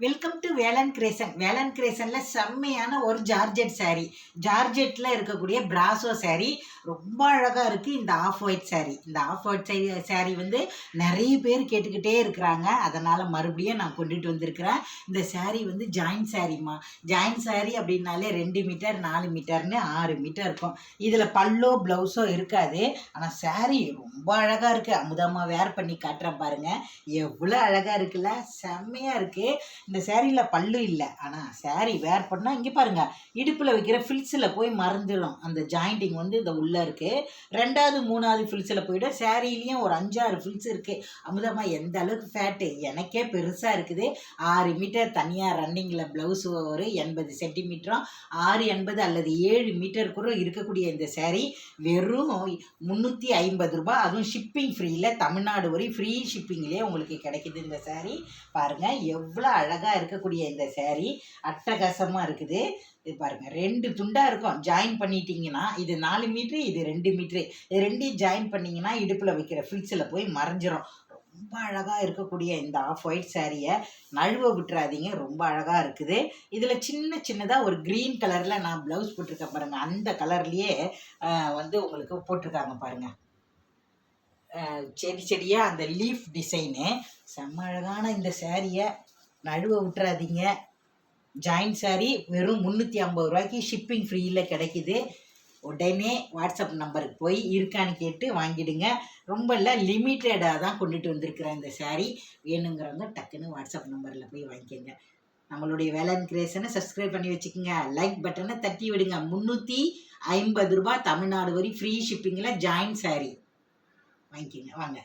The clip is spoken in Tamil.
வெல்கம் டு வேலன் கிரேசன். வேலன் கிரேசனில் செம்மையான ஒரு ஜார்ஜெட் சாரீ, ஜார்ஜெட்டில் இருக்கக்கூடிய பிராசோ சாரீ ரொம்ப அழகாக இருக்குது. இந்த ஆஃப் ஒயிட் சாரீ, இந்த ஆஃப் ஒயிட் சாரீ வந்து நிறைய பேர் கேட்டுக்கிட்டே இருக்கிறாங்க. அதனால் மறுபடியும் நான் கொண்டுட்டு வந்திருக்கிறேன். இந்த சாரீ வந்து ஜாயின்ட் சாரீம்மா. ஜாயின்ட் சாரீ அப்படின்னாலே 2 மீட்டர் 4 மீட்டர்னு 6 மீட்டர் இருக்கும். இதில் பல்லோ ப்ளவுஸோ இருக்காது. ஆனால் சாரீ ரொம்ப அழகாக இருக்குது. அமுதம்மா வேர் பண்ணி காட்டுறேன் பாருங்கள், எவ்வளோ அழகாக இருக்குல்ல, செம்மையாக இருக்குது. இந்த சேரீயில் பல்லு இல்லை, ஆனால் சாரீ வேர் பண்ணால் இங்கே பாருங்கள், இடுப்பில் வைக்கிற ஃபில்ஸில் போய் மறந்துடும். அந்த ஜாயிண்டிங் வந்து இந்த உள்ளே இருக்குது. 2வது 3வது ஃபில்ஸில் போய்டும். சாரீலேயும் ஒரு 5-6 ஃபில்ஸ் இருக்குது. அமுதமாக எந்த அளவுக்கு ஃபேட்டு, எனக்கே பெருசாக இருக்குது. 6 மீட்டர் தனியாக ரன்னிங்கில் ப்ளவுஸ் ஒரு 80 சென்டிமீட்டரும் 680 அல்லது 7 மீட்டர் கூட இருக்கக்கூடிய இந்த சாரீ வெறும் 350 ரூபாய். அதுவும் ஷிப்பிங் ஃப்ரீயில், தமிழ்நாடு வரை ஃப்ரீ ஷிப்பிங்லேயே உங்களுக்கு கிடைக்குது. இந்த சாரீ பாருங்கள் எவ்வளோ அழகாக இருக்கக்கூடிய இந்த சாரீ அட்டகாசமாக இருக்குது. இது பாருங்கள், 2 துண்டாக இருக்கும். ஜாயின் பண்ணிட்டீங்கன்னா இது 4 மீட்ரு, இது 2 மீட்ரு. இது 2யும் ஜாயின் பண்ணிங்கன்னா இடுப்பில் வைக்கிற ஃபில்ஸில் போய் மறைஞ்சிரும். ரொம்ப அழகாக இருக்கக்கூடிய இந்த ஆஃப் ஒயிட் சாரியை நழுவ விட்டுறாதீங்க, ரொம்ப அழகாக இருக்குது. இதில் சின்னதாக ஒரு க்ரீன் கலரில் நான் ப்ளவுஸ் போட்டிருக்கேன் பாருங்கள். அந்த கலர்லேயே வந்து உங்களுக்கு போட்டிருக்காங்க பாருங்கள், செடியாக அந்த லீஃப் டிசைனு. செம்ம அழகான இந்த சாரியை நழுவ விட்டுறாதீங்க. ஜாயின்ட் சாரீ வெறும் 350 ரூபாய்க்கு ஷிப்பிங் ஃப்ரீயில் கிடைக்கிது. உடனே வாட்ஸ்அப் நம்பருக்கு போய் இருக்கான்னு கேட்டு வாங்கிடுங்க. ரொம்ப இல்லை, லிமிட்டடாக தான் கொண்டுட்டு வந்திருக்கிறேன் இந்த சாரீ. வேணுங்கிறவங்க டக்குன்னு வாட்ஸ்அப் நம்பரில் போய் வாங்கிக்கோங்க. நம்மளுடைய வேலன் கிரேசனை சப்ஸ்கிரைப் பண்ணி வச்சுக்கோங்க. லைக் பட்டனை தட்டி விடுங்க. 350 ரூபாய் தமிழ்நாடு வரை ஃப்ரீ ஷிப்பிங்கில் ஜாயின்ட் சாரீ வாங்கிக்கோங்க. வாங்க.